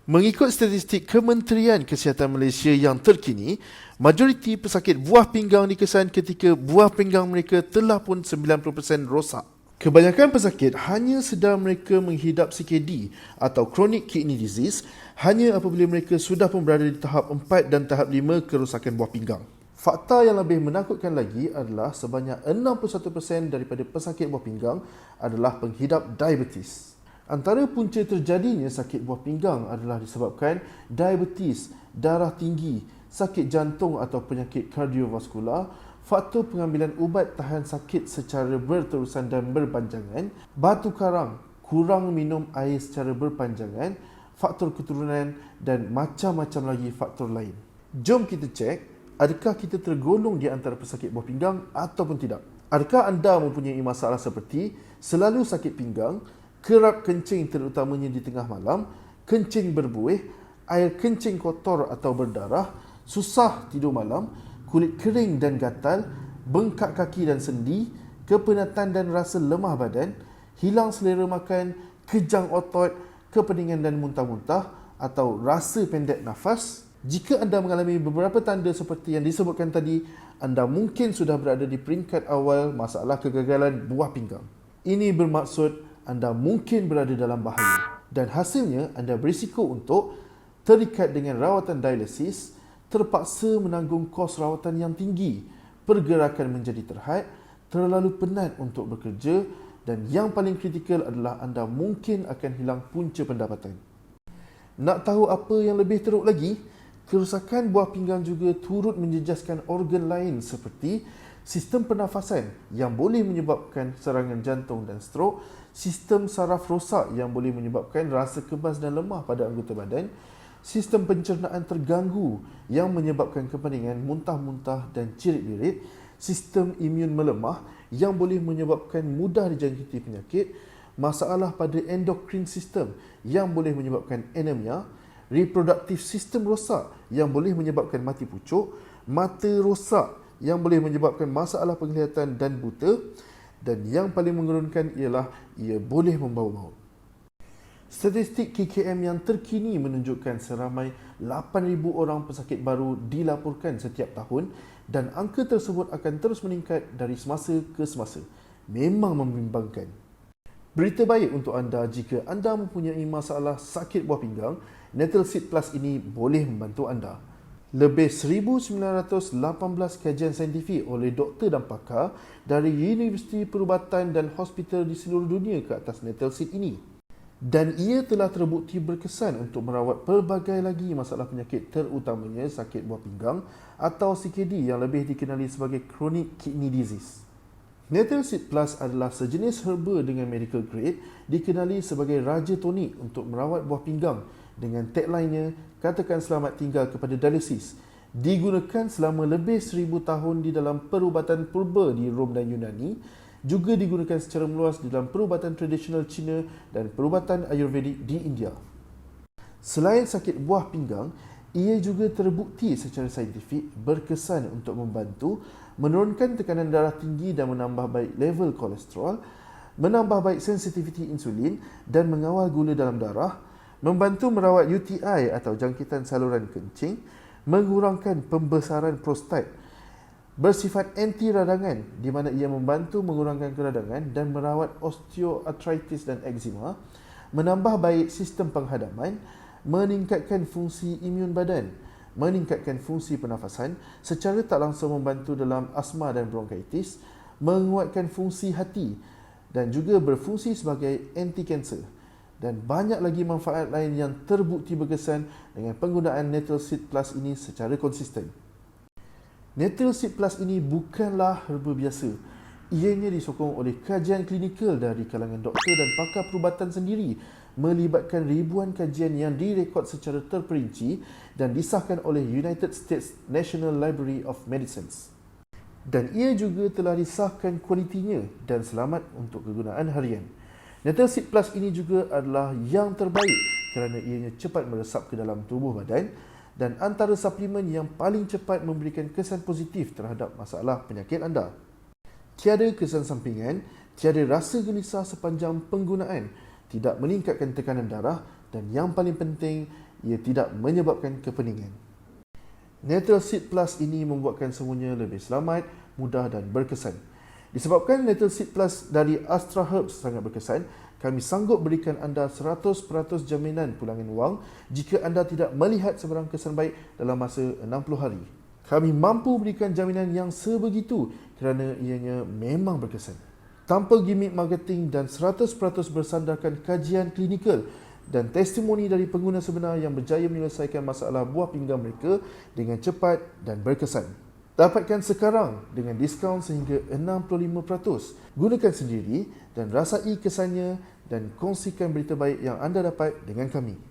Mengikut statistik Kementerian Kesihatan Malaysia yang terkini, majoriti pesakit buah pinggang dikesan ketika buah pinggang mereka telah pun 90% rosak. Kebanyakan pesakit hanya sedar mereka menghidap CKD atau Chronic Kidney Disease hanya apabila mereka sudah pun berada di tahap 4 dan tahap 5 kerosakan buah pinggang. Fakta yang lebih menakutkan lagi adalah sebanyak 61% daripada pesakit buah pinggang adalah penghidap diabetes. Antara punca terjadinya sakit buah pinggang adalah disebabkan diabetes, darah tinggi, sakit jantung atau penyakit kardiovaskular, faktor pengambilan ubat tahan sakit secara berterusan dan berpanjangan, batu karang, kurang minum air secara berpanjangan, faktor keturunan dan macam-macam lagi faktor lain. Jom kita cek, adakah kita tergolong di antara pesakit buah pinggang ataupun tidak? Adakah anda mempunyai masalah seperti selalu sakit pinggang, kerap kencing terutamanya di tengah malam, kencing berbuih, air kencing kotor atau berdarah, susah tidur malam, kulit kering dan gatal, bengkak kaki dan sendi, kepenatan dan rasa lemah badan, hilang selera makan, kejang otot, kepeningan dan muntah-muntah atau rasa pendek nafas? Jika anda mengalami beberapa tanda seperti yang disebutkan tadi, anda mungkin sudah berada di peringkat awal masalah kegagalan buah pinggang. Ini bermaksud anda mungkin berada dalam bahaya dan hasilnya anda berisiko untuk terikat dengan rawatan dialisis, terpaksa menanggung kos rawatan yang tinggi, pergerakan menjadi terhad, terlalu penat untuk bekerja dan yang paling kritikal adalah anda mungkin akan hilang punca pendapatan. Nak tahu apa yang lebih teruk lagi? Kerosakan buah pinggang juga turut menjejaskan organ lain seperti sistem pernafasan yang boleh menyebabkan serangan jantung dan strok, sistem saraf rosak yang boleh menyebabkan rasa kebas dan lemah pada anggota badan, sistem pencernaan terganggu yang menyebabkan kepeningan, muntah-muntah dan cirit-lirit, sistem imun melemah yang boleh menyebabkan mudah dijangkiti penyakit, masalah pada endokrin sistem yang boleh menyebabkan anemia, reproduktif sistem rosak yang boleh menyebabkan mati pucuk, mata rosak yang boleh menyebabkan masalah penglihatan dan buta, dan yang paling menggerunkan ialah ia boleh membawa maut. Statistik KKM yang terkini menunjukkan seramai 8,000 orang pesakit baru dilaporkan setiap tahun dan angka tersebut akan terus meningkat dari semasa ke semasa. Memang membimbangkan. Berita baik untuk anda jika anda mempunyai masalah sakit buah pinggang, Natal Seed Plus ini boleh membantu anda. Lebih 1918 kajian saintifik oleh doktor dan pakar dari Universiti Perubatan dan hospital di seluruh dunia ke atas Natal Seed ini. Dan ia telah terbukti berkesan untuk merawat pelbagai lagi masalah penyakit terutamanya sakit buah pinggang atau CKD yang lebih dikenali sebagai Chronic Kidney Disease. Natal Seed Plus adalah sejenis herba dengan medical grade dikenali sebagai raja tonik untuk merawat buah pinggang dengan tagline-nya katakan selamat tinggal kepada dialisis. Digunakan selama lebih 1000 tahun di dalam perubatan purba di Rom dan Yunani, juga digunakan secara meluas di dalam perubatan tradisional Cina dan perubatan Ayurvedik di India. Selain sakit buah pinggang, ia juga terbukti secara saintifik berkesan untuk membantu menurunkan tekanan darah tinggi dan menambah baik level kolesterol, menambah baik sensitiviti insulin dan mengawal gula dalam darah, membantu merawat UTI atau jangkitan saluran kencing, mengurangkan pembesaran prostat, bersifat anti radangan di mana ia membantu mengurangkan keradangan dan merawat osteoartritis dan eczema, menambah baik sistem penghadaman, meningkatkan fungsi imun badan, meningkatkan fungsi pernafasan, secara tak langsung membantu dalam asma dan bronkitis, menguatkan fungsi hati dan juga berfungsi sebagai anti-kanser. Dan banyak lagi manfaat lain yang terbukti berkesan dengan penggunaan Natal Seed Plus ini secara konsisten. Natal Seed Plus ini bukanlah herba biasa. Ianya disokong oleh kajian klinikal dari kalangan doktor dan pakar perubatan sendiri, melibatkan ribuan kajian yang direkod secara terperinci dan disahkan oleh United States National Library of Medicine. Dan ia juga telah disahkan kualitinya dan selamat untuk kegunaan harian. Natal Seed Plus ini juga adalah yang terbaik kerana ianya cepat meresap ke dalam tubuh badan dan antara suplemen yang paling cepat memberikan kesan positif terhadap masalah penyakit anda. Tiada kesan sampingan, tiada rasa gelisah sepanjang penggunaan, tidak meningkatkan tekanan darah dan yang paling penting, ia tidak menyebabkan kepeningan. Natural Seed Plus ini membuatkan semuanya lebih selamat, mudah dan berkesan. Disebabkan Natural Seed Plus dari Astra Herbs sangat berkesan, kami sanggup berikan anda 100% jaminan pulangan wang jika anda tidak melihat sebarang kesan baik dalam masa 60 hari. Kami mampu berikan jaminan yang sebegitu kerana ianya memang berkesan. Tanpa gimmick marketing dan 100% bersandarkan kajian klinikal dan testimoni dari pengguna sebenar yang berjaya menyelesaikan masalah buah pinggang mereka dengan cepat dan berkesan. Dapatkan sekarang dengan diskaun sehingga 65%. Gunakan sendiri dan rasai kesannya dan kongsikan berita baik yang anda dapat dengan kami.